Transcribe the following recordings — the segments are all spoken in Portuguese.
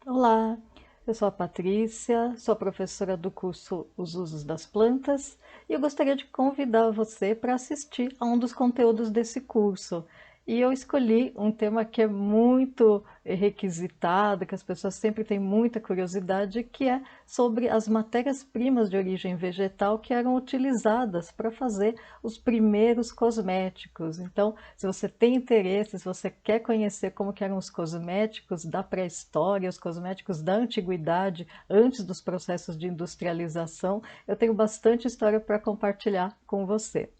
Olá, eu sou a Patrícia, sou professora do curso Os Usos das Plantas e eu gostaria de convidar você para assistir a um dos conteúdos desse curso. E eu escolhi um tema que é muito requisitado, que as pessoas sempre têm muita curiosidade, que é sobre as matérias-primas de origem vegetal que eram utilizadas para fazer os primeiros cosméticos. Então, se você tem interesse, se você quer conhecer como que eram os cosméticos da pré-história, os cosméticos da antiguidade, antes dos processos de industrialização, eu tenho bastante história para compartilhar com você.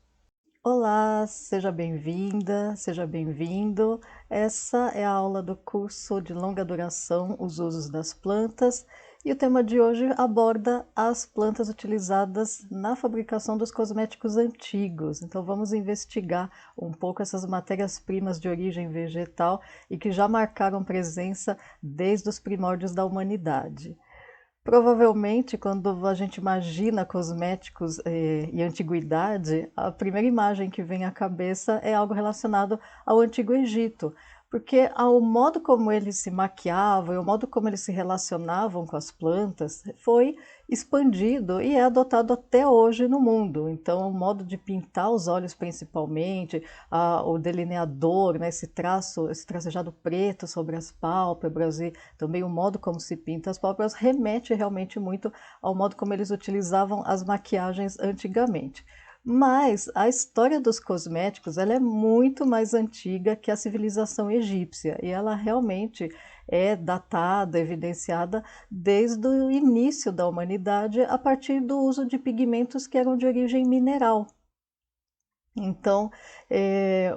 Olá, seja bem-vinda, seja bem-vindo. Essa é a aula do curso de longa duração, Os Usos das Plantas, e o tema de hoje aborda as plantas utilizadas na fabricação dos cosméticos antigos. Então vamos investigar um pouco essas matérias-primas de origem vegetal e que já marcaram presença desde os primórdios da humanidade. Provavelmente, quando a gente imagina cosméticos e antiguidade, a primeira imagem que vem à cabeça é algo relacionado ao Antigo Egito, porque o modo como eles se maquiavam e o modo como eles se relacionavam com as plantas foi expandido e é adotado até hoje no mundo. Então, o modo de pintar os olhos, principalmente, o delineador, né, esse tracejado preto sobre as pálpebras e também o modo como se pinta as pálpebras remete realmente muito ao modo como eles utilizavam as maquiagens antigamente. Mas a história dos cosméticos ela é muito mais antiga que a civilização egípcia e ela realmente é datada, evidenciada desde o início da humanidade a partir do uso de pigmentos que eram de origem mineral. Então,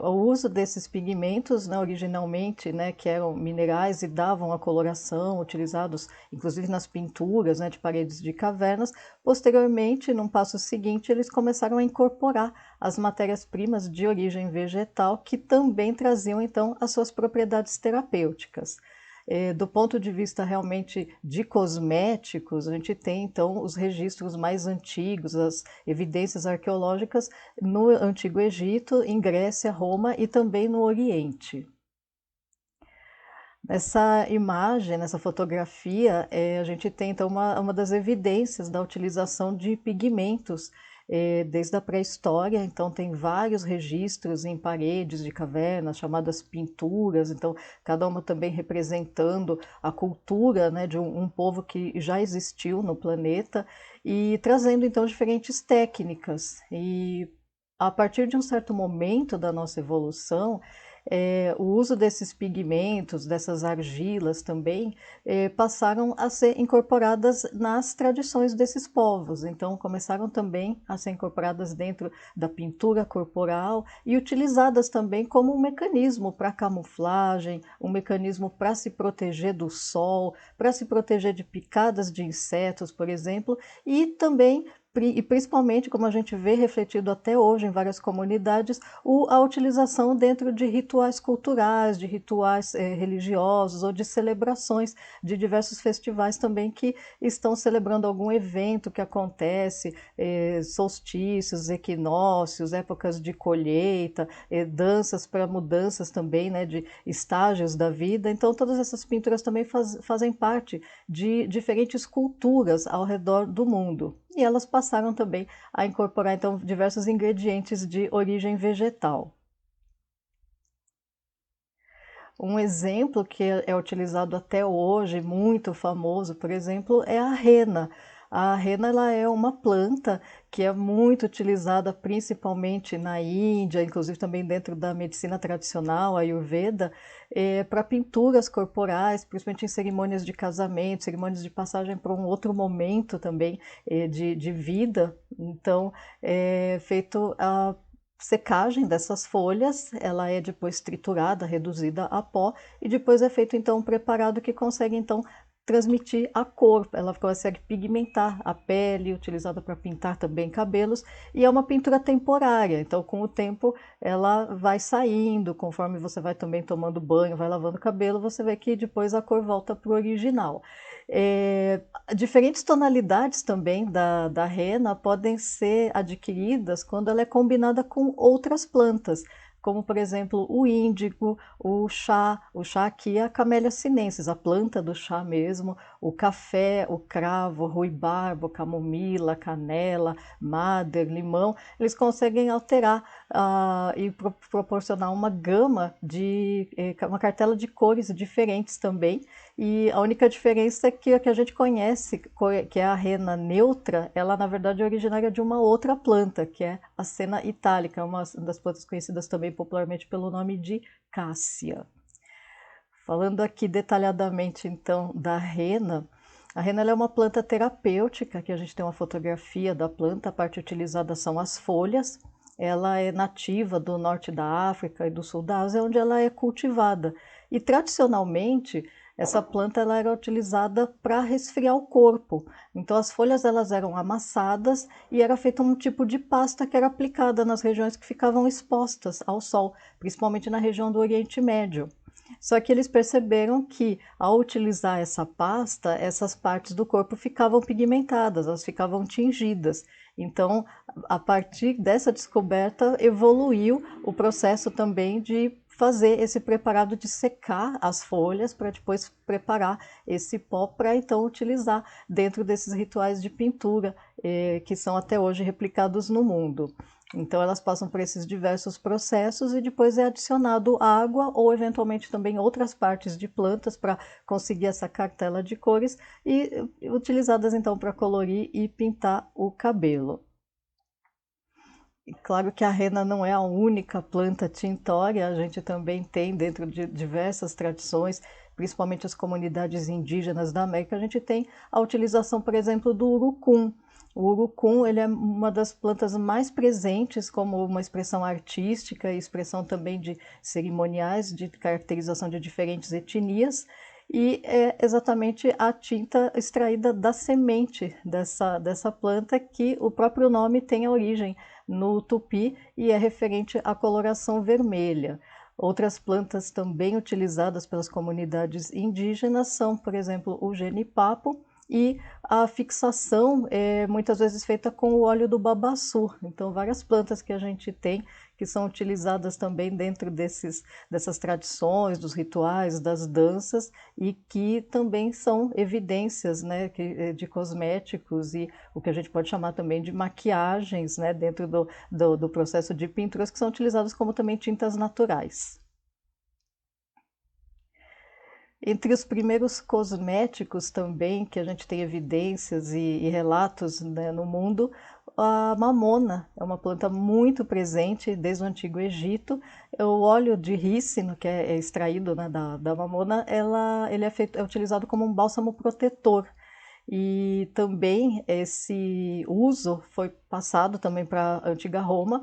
o uso desses pigmentos, né, originalmente, né, que eram minerais e davam a coloração, utilizados inclusive nas pinturas, né, de paredes de cavernas, posteriormente, num passo seguinte, eles começaram a incorporar as matérias-primas de origem vegetal, que também traziam, então, as suas propriedades terapêuticas. Do ponto de vista realmente de cosméticos, a gente tem então os registros mais antigos, as evidências arqueológicas no Antigo Egito, em Grécia, Roma e também no Oriente. Nessa imagem, nessa fotografia, a gente tem então uma das evidências da utilização de pigmentos desde a pré-história. Então tem vários registros em paredes de cavernas, chamadas pinturas, então cada uma também representando a cultura, né, de um povo que já existiu no planeta e trazendo então diferentes técnicas. E a partir de um certo momento da nossa evolução, o uso desses pigmentos, dessas argilas também, passaram a ser incorporadas nas tradições desses povos. Então, começaram também a ser incorporadas dentro da pintura corporal e utilizadas também como um mecanismo para camuflagem, um mecanismo para se proteger do sol, para se proteger de picadas de insetos, por exemplo, e também e principalmente, como a gente vê refletido até hoje em várias comunidades, a utilização dentro de rituais culturais, de rituais religiosos ou de celebrações de diversos festivais também que estão celebrando algum evento que acontece, solstícios, equinócios, épocas de colheita, danças para mudanças também, né, de estágios da vida. Então, todas essas pinturas também fazem parte de diferentes culturas ao redor do mundo. E elas passaram também a incorporar então diversos ingredientes de origem vegetal. Um exemplo que é utilizado até hoje, muito famoso, por exemplo, é a rena. A rena ela é uma planta que é muito utilizada principalmente na Índia, inclusive também dentro da medicina tradicional, a Ayurveda, para pinturas corporais, principalmente em cerimônias de casamento, cerimônias de passagem para um outro momento também de vida. Então, é feito a secagem dessas folhas, ela é depois triturada, reduzida a pó e depois é feito então um preparado que consegue então transmitir a cor, ela consegue pigmentar a pele, utilizada para pintar também cabelos, e é uma pintura temporária, então com o tempo ela vai saindo, conforme você vai também tomando banho, vai lavando o cabelo, você vê que depois a cor volta para o original. Diferentes tonalidades também da rena podem ser adquiridas quando ela é combinada com outras plantas, como por exemplo o índigo, o chá aqui é a Camellia sinensis, a planta do chá mesmo, o café, o cravo, ruibarbo, camomila, canela, madder, limão, eles conseguem alterar e proporcionar uma gama de uma cartela de cores diferentes também. E a única diferença é que a que a gente conhece, que é a rena neutra, ela na verdade é originária de uma outra planta, que é a Senna italica, uma das plantas conhecidas também popularmente pelo nome de cássia. Falando aqui detalhadamente então da rena, a rena é uma planta terapêutica, que a gente tem uma fotografia da planta, a parte utilizada são as folhas. Ela é nativa do norte da África e do sul da Ásia, onde ela é cultivada. E tradicionalmente, essa planta ela era utilizada para resfriar o corpo. Então as folhas elas eram amassadas e era feita um tipo de pasta que era aplicada nas regiões que ficavam expostas ao sol, principalmente na região do Oriente Médio. Só que eles perceberam que, ao utilizar essa pasta, essas partes do corpo ficavam pigmentadas, elas ficavam tingidas. Então, a partir dessa descoberta, evoluiu o processo também de fazer esse preparado de secar as folhas para depois preparar esse pó para então utilizar dentro desses rituais de pintura que são até hoje replicados no mundo. Então elas passam por esses diversos processos e depois é adicionado água ou eventualmente também outras partes de plantas para conseguir essa cartela de cores e utilizadas então para colorir e pintar o cabelo. E claro que a rena não é a única planta tintória, a gente também tem dentro de diversas tradições, principalmente as comunidades indígenas da América, a gente tem a utilização, por exemplo, do urucum. O urucum ele é uma das plantas mais presentes como uma expressão artística e expressão também de cerimoniais de caracterização de diferentes etnias, e é exatamente a tinta extraída da semente dessa planta que o próprio nome tem a origem no tupi e é referente à coloração vermelha. Outras plantas também utilizadas pelas comunidades indígenas são, por exemplo, o genipapo, e a fixação é muitas vezes feita com o óleo do babaçu. Então, várias plantas que a gente tem que são utilizadas também dentro dessas tradições, dos rituais, das danças, e que também são evidências, né, de cosméticos e o que a gente pode chamar também de maquiagens, né, dentro do processo de pinturas, que são utilizadas como também tintas naturais. Entre os primeiros cosméticos também, que a gente tem evidências e relatos, né, no mundo, a mamona é uma planta muito presente desde o Antigo Egito. O óleo de rícino, que é extraído, né, da mamona, ele é utilizado como um bálsamo protetor. E também esse uso foi passado também para a antiga Roma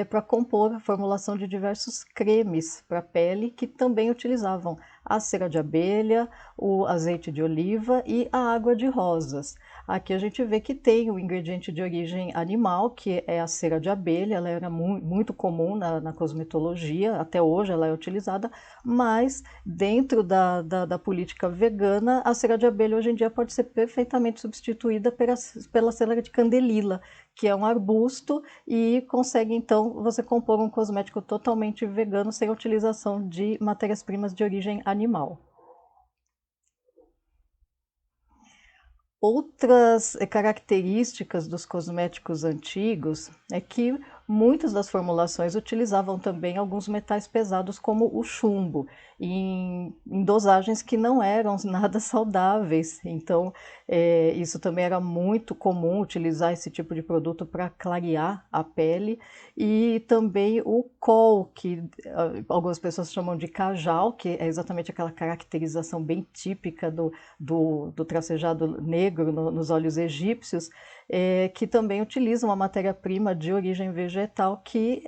para compor a formulação de diversos cremes para a pele que também utilizavam a cera de abelha, o azeite de oliva e a água de rosas. Aqui a gente vê que tem o ingrediente de origem animal, que é a cera de abelha, ela era muito comum na cosmetologia, até hoje ela é utilizada, mas dentro da política vegana, a cera de abelha hoje em dia pode ser perfeitamente substituída pela cera de candelila, que é um arbusto e consegue então você compor um cosmético totalmente vegano sem a utilização de matérias-primas de origem animal. Outras características dos cosméticos antigos é que muitas das formulações utilizavam também alguns metais pesados, como o chumbo, em dosagens que não eram nada saudáveis. Então, isso também era muito comum utilizar esse tipo de produto para clarear a pele. E também o col, que algumas pessoas chamam de cajal, que é exatamente aquela caracterização bem típica do tracejado negro nos óleos egípcios, que também utiliza uma matéria-prima de origem vegetal que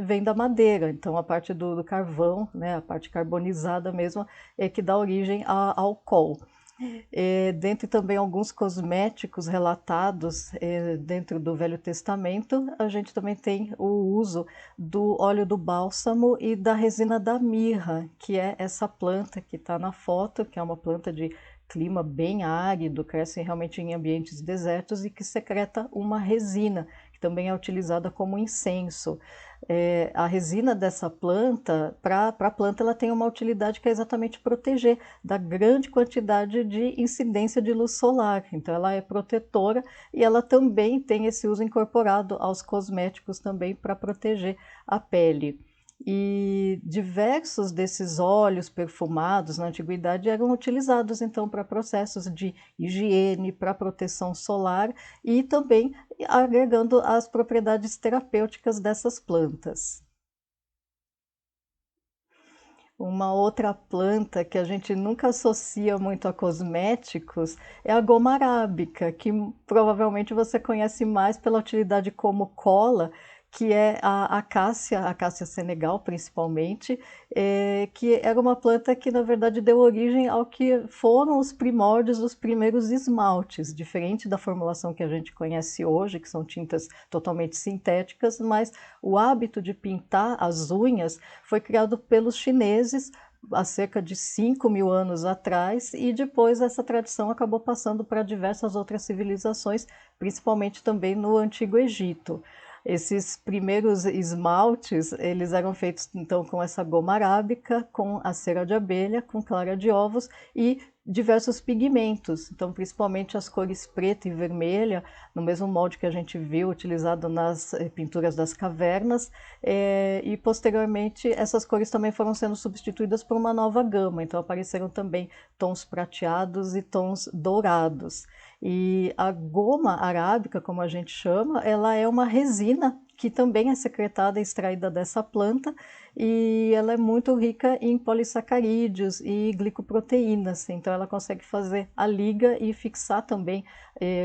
vem da madeira. Então, a parte do carvão, né, a parte carbonizada mesmo, é que dá origem ao col. Dentre também alguns cosméticos relatados dentro do Velho Testamento, a gente também tem o uso do óleo do bálsamo e da resina da mirra, que é essa planta que está na foto, que é uma planta de clima bem árido, cresce realmente em ambientes desertos e que secreta uma resina, que também é utilizada como incenso. A resina dessa planta, para a planta, ela tem uma utilidade que é exatamente proteger da grande quantidade de incidência de luz solar. Então, ela é protetora e ela também tem esse uso incorporado aos cosméticos também para proteger a pele. E diversos desses óleos perfumados na antiguidade eram utilizados então para processos de higiene, para proteção solar e também agregando as propriedades terapêuticas dessas plantas. Uma outra planta que a gente nunca associa muito a cosméticos é a goma arábica, que provavelmente você conhece mais pela utilidade como cola, que é a acácia senegal principalmente, que era uma planta que na verdade deu origem ao que foram os primórdios dos primeiros esmaltes, diferente da formulação que a gente conhece hoje, que são tintas totalmente sintéticas, mas o hábito de pintar as unhas foi criado pelos chineses há cerca de 5.000 anos atrás, e depois essa tradição acabou passando para diversas outras civilizações, principalmente também no Antigo Egito. Esses primeiros esmaltes, eles eram feitos então com essa goma arábica, com a cera de abelha, com clara de ovos e diversos pigmentos, então principalmente as cores preta e vermelha, no mesmo molde que a gente viu utilizado nas pinturas das cavernas, e posteriormente essas cores também foram sendo substituídas por uma nova gama, então apareceram também tons prateados e tons dourados. E a goma arábica, como a gente chama, ela é uma resina que também é secretada e extraída dessa planta, e ela é muito rica em polissacarídeos e glicoproteínas, então ela consegue fazer a liga e fixar também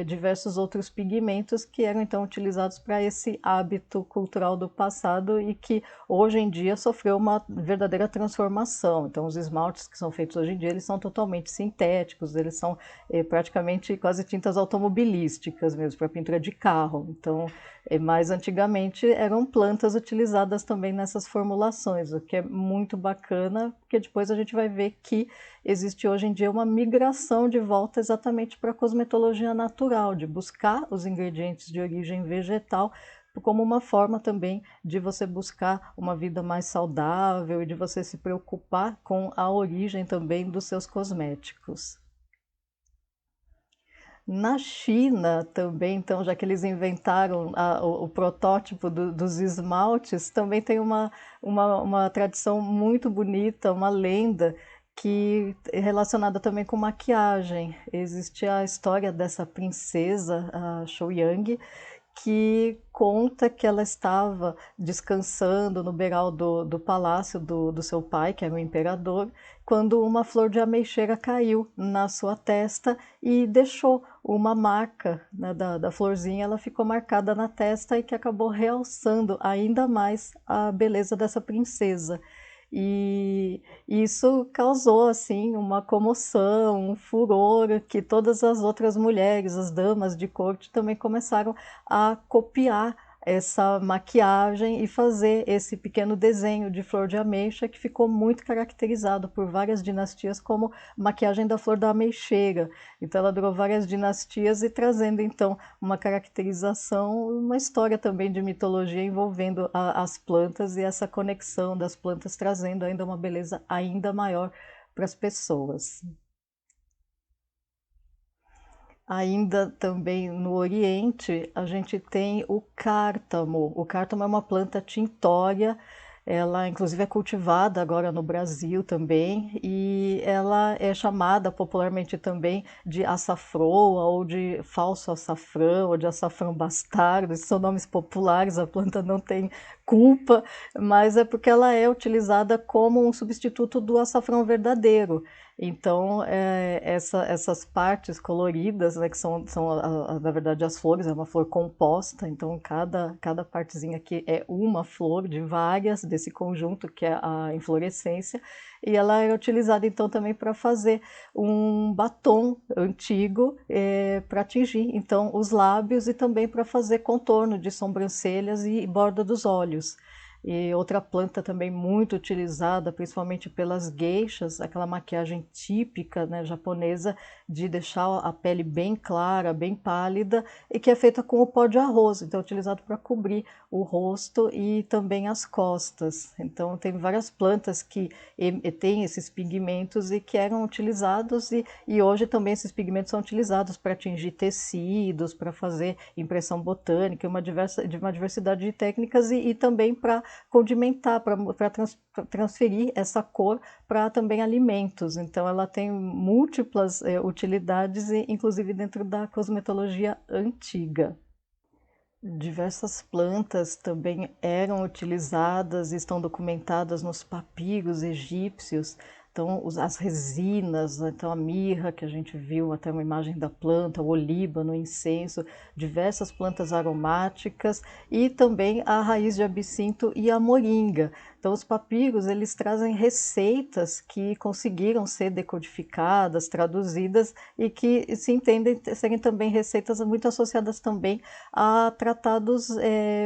diversos outros pigmentos que eram então utilizados para esse hábito cultural do passado e que hoje em dia sofreu uma verdadeira transformação. Então os esmaltes que são feitos hoje em dia, eles são totalmente sintéticos, eles são praticamente quase tintas automobilísticas mesmo, para pintura de carro. Então, mais antigamente eram plantas utilizadas também nessas formulações, o que é muito bacana, porque depois a gente vai ver que existe hoje em dia uma migração de volta exatamente para a cosmetologia natural, de buscar os ingredientes de origem vegetal como uma forma também de você buscar uma vida mais saudável e de você se preocupar com a origem também dos seus cosméticos. Na China também, então, já que eles inventaram o protótipo dos esmaltes, também tem uma tradição muito bonita, uma lenda que é relacionada também com maquiagem. Existe a história dessa princesa, a Shouyang, que conta que ela estava descansando no beiral do palácio do seu pai, que era o imperador, quando uma flor de ameixeira caiu na sua testa e deixou uma marca, né, da florzinha, ela ficou marcada na testa e que acabou realçando ainda mais a beleza dessa princesa. E isso causou assim uma comoção, um furor, que todas as outras mulheres, as damas de corte, também começaram a copiar essa maquiagem e fazer esse pequeno desenho de flor de ameixa que ficou muito caracterizado por várias dinastias como maquiagem da flor da ameixeira. Então ela durou várias dinastias e trazendo então uma caracterização, uma história também de mitologia envolvendo as plantas e essa conexão das plantas trazendo ainda uma beleza ainda maior para as pessoas. Ainda também no Oriente, a gente tem o cártamo. O cártamo é uma planta tintória, ela inclusive é cultivada agora no Brasil também, e ela é chamada popularmente também de açafroa, ou de falso açafrão, ou de açafrão bastardo. Esses são nomes populares, a planta não tem culpa, mas é porque ela é utilizada como um substituto do açafrão verdadeiro. Então, essas partes coloridas, né, que são na verdade as flores, é uma flor composta, então cada partezinha aqui é uma flor de várias desse conjunto que é a inflorescência, e ela é utilizada então também para fazer um batom antigo, para atingir então os lábios e também para fazer contorno de sobrancelhas e borda dos olhos. E outra planta também muito utilizada, principalmente pelas geishas, aquela maquiagem típica, né, japonesa, de deixar a pele bem clara, bem pálida, e que é feita com o pó de arroz, então é utilizado para cobrir o rosto e também as costas. Então tem várias plantas que têm esses pigmentos e que eram utilizados, e hoje também esses pigmentos são utilizados para tingir tecidos, para fazer impressão botânica, de uma diversidade de técnicas, e também para condimentar, para transferir essa cor para também alimentos. Então ela tem múltiplas utilidades, inclusive dentro da cosmetologia antiga. Diversas plantas também eram utilizadas e estão documentadas nos papiros egípcios. Então, as resinas, então a mirra, que a gente viu até uma imagem da planta, o olíbano, o incenso, diversas plantas aromáticas e também a raiz de absinto e a moringa. Então, os papiros, eles trazem receitas que conseguiram ser decodificadas, traduzidas e que se entendem serem também receitas muito associadas também a tratados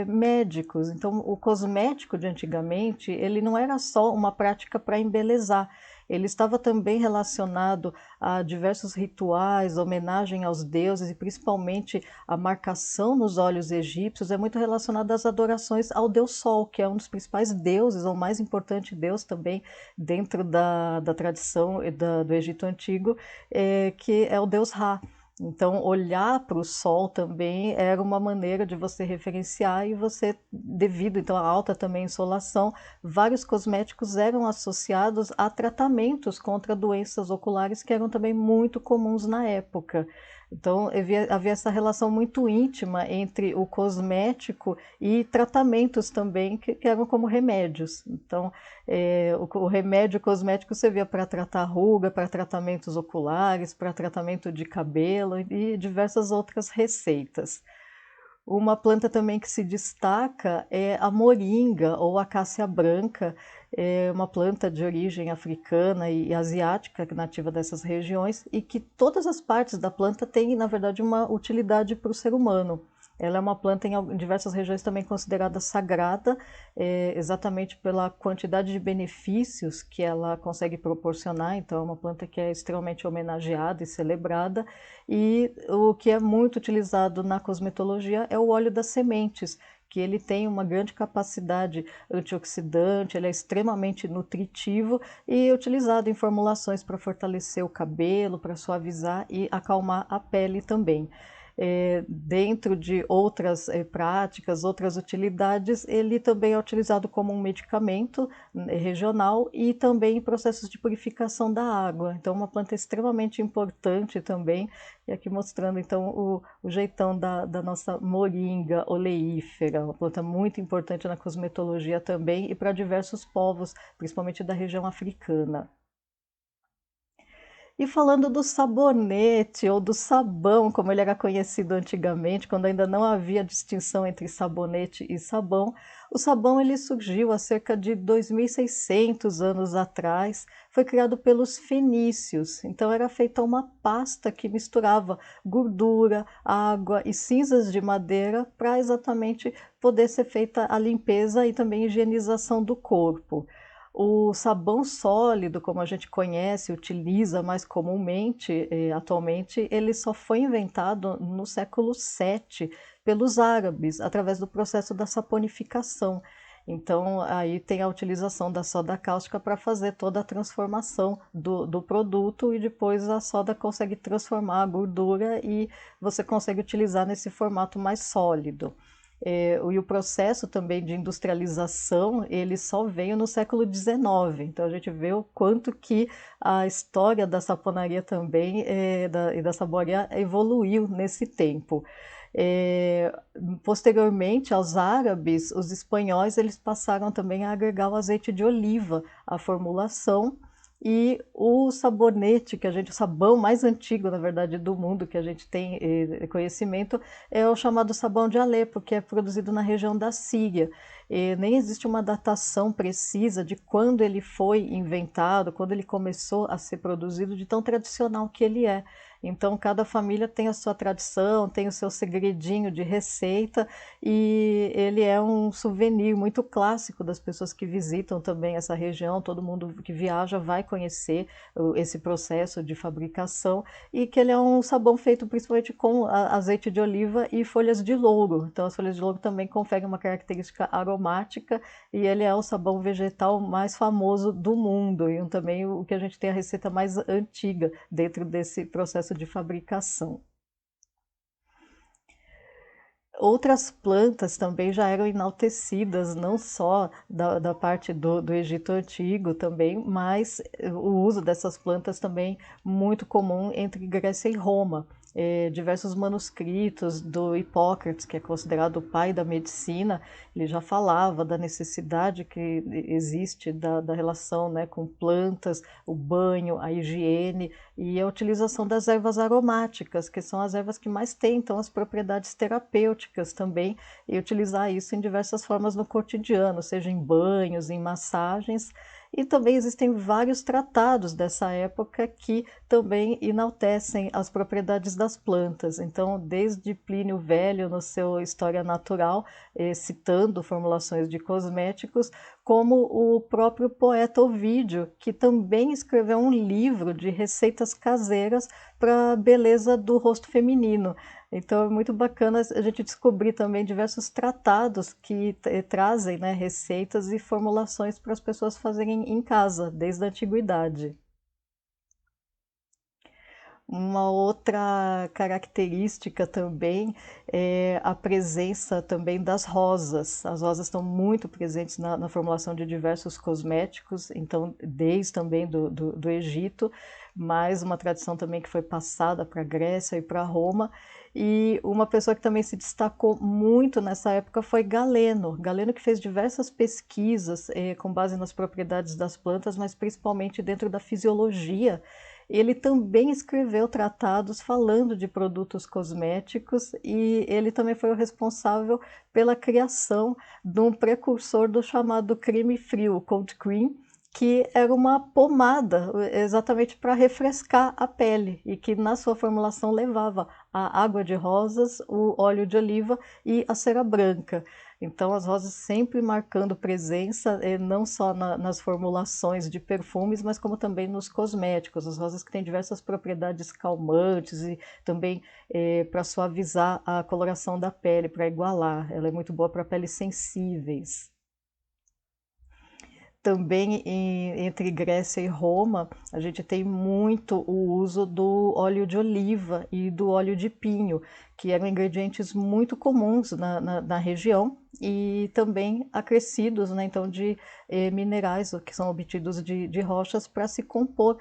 médicos. Então, o cosmético de antigamente, ele não era só uma prática para embelezar, ele estava também relacionado a diversos rituais, homenagem aos deuses e principalmente a marcação nos olhos egípcios é muito relacionada às adorações ao deus Sol, que é um dos principais deuses, ou mais importante deus também dentro da tradição do Egito Antigo, que é o deus Ra. Então, olhar para o sol também era uma maneira de você referenciar e você, devido então à alta também insolação, vários cosméticos eram associados a tratamentos contra doenças oculares que eram também muito comuns na época. Então, havia essa relação muito íntima entre o cosmético e tratamentos também que eram como remédios. Então, o remédio cosmético você via para tratar ruga, para tratamentos oculares, para tratamento de cabelo e diversas outras receitas. Uma planta também que se destaca é a moringa ou acácia branca, é uma planta de origem africana e asiática, nativa dessas regiões, e que todas as partes da planta têm, na verdade, uma utilidade para o ser humano. Ela é uma planta em diversas regiões também considerada sagrada, exatamente pela quantidade de benefícios que ela consegue proporcionar. Então, é uma planta que é extremamente homenageada e celebrada. E o que é muito utilizado na cosmetologia é o óleo das sementes, que ele tem uma grande capacidade antioxidante, ele é extremamente nutritivo e é utilizado em formulações para fortalecer o cabelo, para suavizar e acalmar a pele também. Dentro de outras práticas, outras utilidades, ele também é utilizado como um medicamento regional e também em processos de purificação da água. Então, uma planta extremamente importante também, e aqui mostrando então o jeitão da nossa moringa oleífera, uma planta muito importante na cosmetologia também e para diversos povos, principalmente da região africana. E falando do sabonete ou do sabão, como ele era conhecido antigamente, quando ainda não havia distinção entre sabonete e sabão, o sabão ele surgiu há cerca de 2.600 anos atrás, foi criado pelos fenícios. Então era feita uma pasta que misturava gordura, água e cinzas de madeira para exatamente poder ser feita a limpeza e também higienização do corpo. O sabão sólido, como a gente conhece, utiliza mais comumente, atualmente, ele só foi inventado no século VII pelos árabes, através do processo da saponificação. Então, aí tem a utilização da soda cáustica para fazer toda a transformação do produto e depois a soda consegue transformar a gordura e você consegue utilizar nesse formato mais sólido. E o processo também de industrialização, ele só veio no século XIX, então a gente vê o quanto que a história da saponaria também e da saboaria evoluiu nesse tempo. É, Posteriormente aos árabes, os espanhóis eles passaram também a agregar o azeite de oliva à formulação e o sabonete, o sabão mais antigo, na verdade, do mundo que a gente tem conhecimento, é o chamado sabão de Alepo, que é produzido na região da Síria. nem existe uma datação precisa de quando ele foi inventado, quando ele começou a ser produzido, de tão tradicional que ele é. Então, cada família tem a sua tradição, tem o seu segredinho de receita, e ele é um souvenir muito clássico das pessoas que visitam também essa região. Todo mundo que viaja vai conhecer esse processo de fabricação, e que ele é um sabão feito principalmente com azeite de oliva e folhas de louro. Então, as folhas de louro também conferem uma característica aromática, e ele é o sabão vegetal mais famoso do mundo, e também o que a gente tem a receita mais antiga dentro desse processo de fabricação. Outras plantas também já eram enaltecidas, não só da parte do Egito Antigo também, mas o uso dessas plantas também muito comum entre Grécia e Roma. Diversos manuscritos do Hipócrates, que é considerado o pai da medicina, ele já falava da necessidade que existe da relação, né, com plantas, o banho, a higiene e a utilização das ervas aromáticas, que são as ervas que mais têm então as propriedades terapêuticas também, e utilizar isso em diversas formas no cotidiano, seja em banhos, em massagens. E também existem vários tratados dessa época que também enaltecem as propriedades das plantas. Então, desde Plínio Velho, no seu História Natural, citando formulações de cosméticos, como o próprio poeta Ovídio, que também escreveu um livro de receitas caseiras para a beleza do rosto feminino. Então é muito bacana a gente descobrir também diversos tratados que trazem, né, receitas e formulações para as pessoas fazerem em casa, desde a antiguidade. Uma outra característica também é a presença também das rosas. As rosas estão muito presentes na formulação de diversos cosméticos, então desde também do Egito, mas uma tradição também que foi passada para a Grécia e para Roma. E uma pessoa que também se destacou muito nessa época foi Galeno. Galeno, que fez diversas pesquisas com base nas propriedades das plantas, mas principalmente dentro da fisiologia. Ele também escreveu tratados falando de produtos cosméticos, e ele também foi o responsável pela criação de um precursor do chamado creme frio, o cold cream, que era uma pomada exatamente para refrescar a pele, e que na sua formulação levava a água de rosas, o óleo de oliva e a cera branca. Então, as rosas sempre marcando presença, não só nas formulações de perfumes, mas como também nos cosméticos. As rosas que têm diversas propriedades calmantes e também para suavizar a coloração da pele, para igualar. Ela é muito boa para peles sensíveis. Também entre Grécia e Roma, a gente tem muito o uso do óleo de oliva e do óleo de pinho, que eram ingredientes muito comuns na região, e também acrescidos, né, então, de minerais que são obtidos de rochas para se compor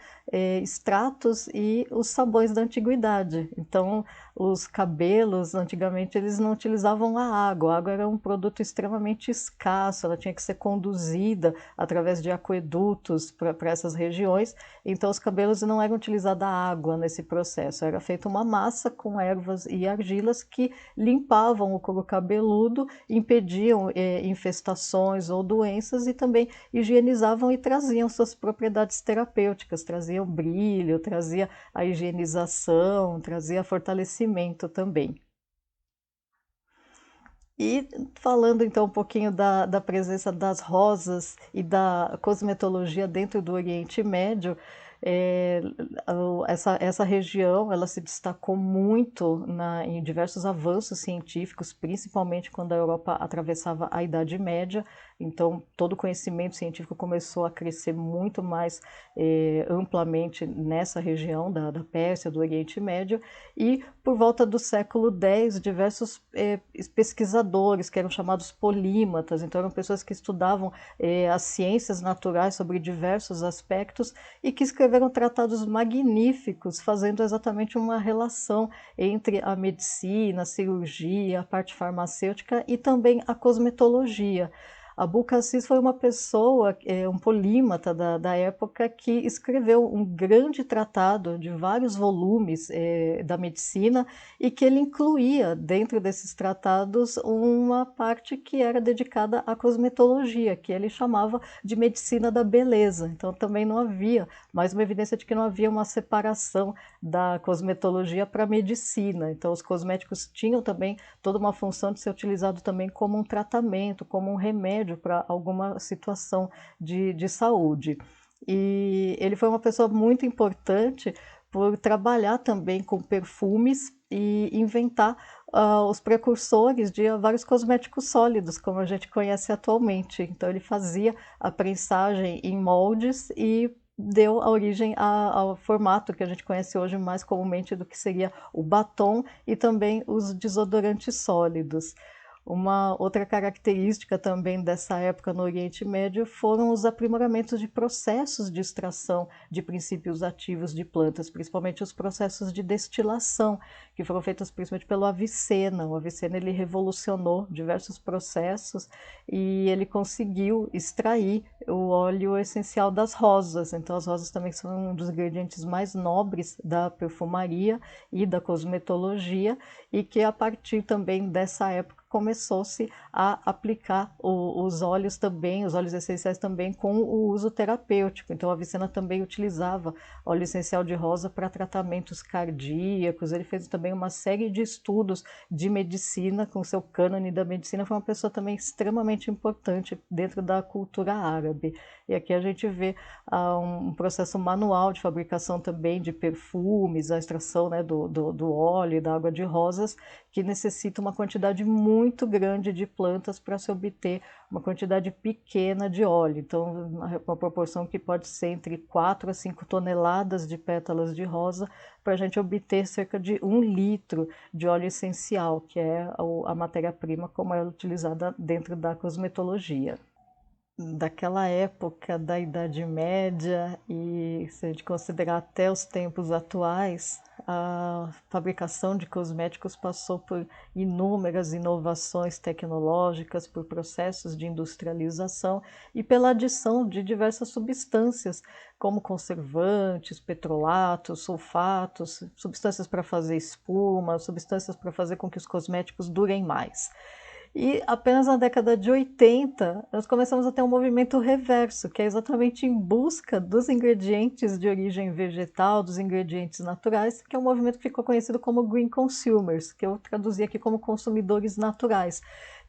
extratos e os sabões da antiguidade. Então, os cabelos, antigamente, eles não utilizavam a água era um produto extremamente escasso, ela tinha que ser conduzida através de aquedutos para essas regiões, então os cabelos não eram utilizada água nesse processo, era feita uma massa com ervas e argilas que limpavam o couro cabeludo, impediam infestações ou doenças, e também higienizavam e traziam suas propriedades terapêuticas, traziam brilho, trazia a higienização, trazia fortalecimento também. E falando então um pouquinho da presença das rosas e da cosmetologia dentro do Oriente Médio, é, essa região ela se destacou muito em diversos avanços científicos, principalmente quando a Europa atravessava a Idade Média. Então, todo o conhecimento científico começou a crescer muito mais amplamente nessa região da Pérsia, do Oriente Médio, e por volta do século X, diversos pesquisadores, que eram chamados polímatas, então eram pessoas que estudavam as ciências naturais sobre diversos aspectos, e que escreveram tratados magníficos, fazendo exatamente uma relação entre a medicina, a cirurgia, a parte farmacêutica e também a cosmetologia. Abulcasis foi uma pessoa, um polímata da época, que escreveu um grande tratado de vários volumes da medicina e que ele incluía dentro desses tratados uma parte que era dedicada à cosmetologia, que ele chamava de medicina da beleza. Então também não havia mais uma evidência de que não havia uma separação da cosmetologia para a medicina. Então os cosméticos tinham também toda uma função de ser utilizado também como um tratamento, como um remédio para alguma situação de saúde. E ele foi uma pessoa muito importante por trabalhar também com perfumes e inventar os precursores de vários cosméticos sólidos, como a gente conhece atualmente. Então ele fazia a prensagem em moldes e deu a origem ao formato que a gente conhece hoje mais comumente do que seria o batom e também os desodorantes sólidos. Uma outra característica também dessa época no Oriente Médio foram os aprimoramentos de processos de extração de princípios ativos de plantas, principalmente os processos de destilação, que foram feitos principalmente pelo Avicena. O Avicena ele revolucionou diversos processos e ele conseguiu extrair o óleo essencial das rosas. Então as rosas também são um dos ingredientes mais nobres da perfumaria e da cosmetologia, e que a partir também dessa época começou-se a aplicar os óleos também, os óleos essenciais também com o uso terapêutico. Então a Avicena também utilizava óleo essencial de rosa para tratamentos cardíacos. Ele fez também uma série de estudos de medicina com seu cânone da medicina. Foi uma pessoa também extremamente importante dentro da cultura árabe. E aqui a gente vê um processo manual de fabricação também de perfumes, a extração, né, do óleo e da água de rosas, que necessita uma quantidade muito grande de plantas para se obter uma quantidade pequena de óleo. Então, uma proporção que pode ser entre 4 a 5 toneladas de pétalas de rosa para a gente obter cerca de 1 litro de óleo essencial, que é a matéria-prima como é utilizada dentro da cosmetologia. Daquela época da Idade Média e se a gente considerar até os tempos atuais, a fabricação de cosméticos passou por inúmeras inovações tecnológicas, por processos de industrialização e pela adição de diversas substâncias, como conservantes, petrolatos, sulfatos, substâncias para fazer espuma, substâncias para fazer com que os cosméticos durem mais. E apenas na década de 80, nós começamos a ter um movimento reverso, que é exatamente em busca dos ingredientes de origem vegetal, dos ingredientes naturais, que é um movimento que ficou conhecido como Green Consumers, que eu traduzi aqui como consumidores naturais,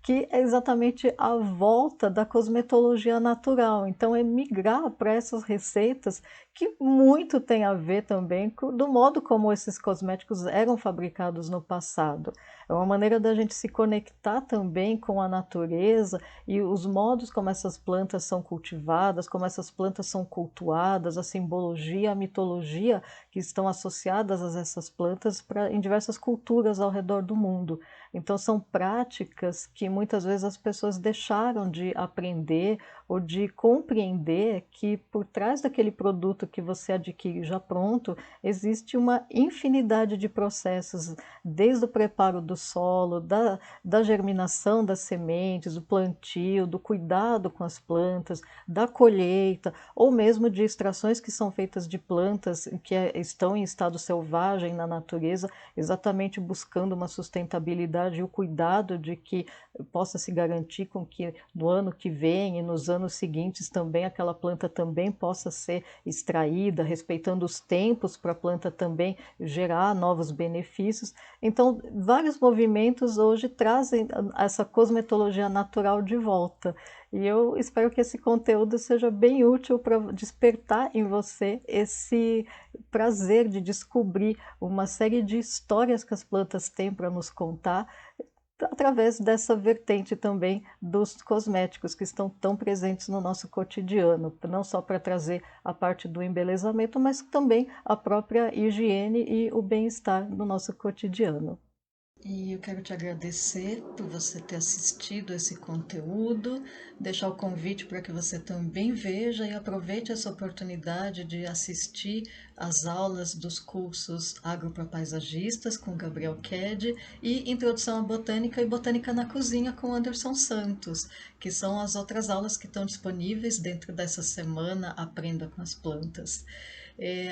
que é exatamente a volta da cosmetologia natural. Então, é migrar para essas receitas que muito tem a ver também do modo como esses cosméticos eram fabricados no passado. É uma maneira da gente se conectar também com a natureza e os modos como essas plantas são cultivadas, como essas plantas são cultuadas, a simbologia, a mitologia que estão associadas a essas plantas em diversas culturas ao redor do mundo. Então são práticas que muitas vezes as pessoas deixaram de aprender ou de compreender que por trás daquele produto que você adquire já pronto, existe uma infinidade de processos, desde o preparo do solo, da germinação das sementes, do plantio, do cuidado com as plantas, da colheita, ou mesmo de extrações que são feitas de plantas que estão em estado selvagem na natureza, exatamente buscando uma sustentabilidade e o cuidado de que possa se garantir com que no ano que vem e nos anos seguintes também aquela planta também possa ser extraída, respeitando os tempos para a planta também gerar novos benefícios. Então, vários movimentos hoje trazem essa cosmetologia natural de volta. E eu espero que esse conteúdo seja bem útil para despertar em você esse prazer de descobrir uma série de histórias que as plantas têm para nos contar, através dessa vertente também dos cosméticos que estão tão presentes no nosso cotidiano, não só para trazer a parte do embelezamento, mas também a própria higiene e o bem-estar no nosso cotidiano. E eu quero te agradecer por você ter assistido esse conteúdo, deixar o convite para que você também veja e aproveite essa oportunidade de assistir às aulas dos cursos Agropropaisagistas com Gabriel Ked e Introdução à Botânica e Botânica na Cozinha com Anderson Santos, que são as outras aulas que estão disponíveis dentro dessa semana Aprenda com as Plantas.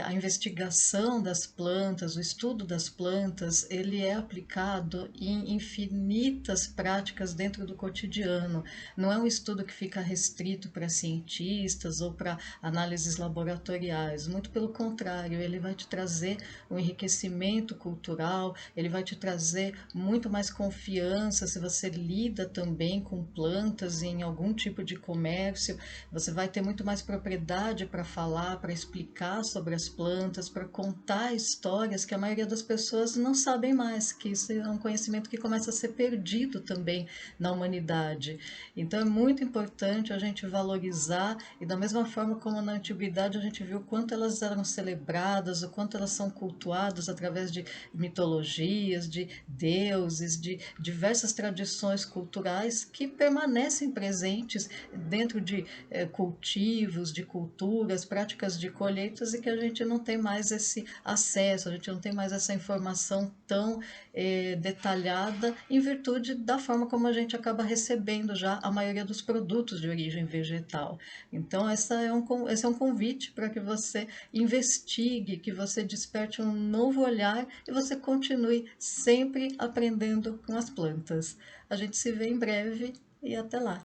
A investigação das plantas, o estudo das plantas, ele é aplicado em infinitas práticas dentro do cotidiano. Não é um estudo que fica restrito para cientistas ou para análises laboratoriais. Muito pelo contrário, ele vai te trazer um enriquecimento cultural, ele vai te trazer muito mais confiança se você lida também com plantas em algum tipo de comércio. Você vai ter muito mais propriedade para falar, para explicar sobre as plantas, para contar histórias que a maioria das pessoas não sabem mais, que isso é um conhecimento que começa a ser perdido também na humanidade. Então é muito importante a gente valorizar, e da mesma forma como na antiguidade a gente viu o quanto elas eram celebradas, o quanto elas são cultuadas através de mitologias, de deuses, de diversas tradições culturais que permanecem presentes dentro de cultivos, de culturas, práticas de colheitas e que a gente não tem mais esse acesso, a gente não tem mais essa informação tão detalhada em virtude da forma como a gente acaba recebendo já a maioria dos produtos de origem vegetal. Então, esse é um convite para que você investigue, que você desperte um novo olhar e você continue sempre aprendendo com as plantas. A gente se vê em breve e até lá!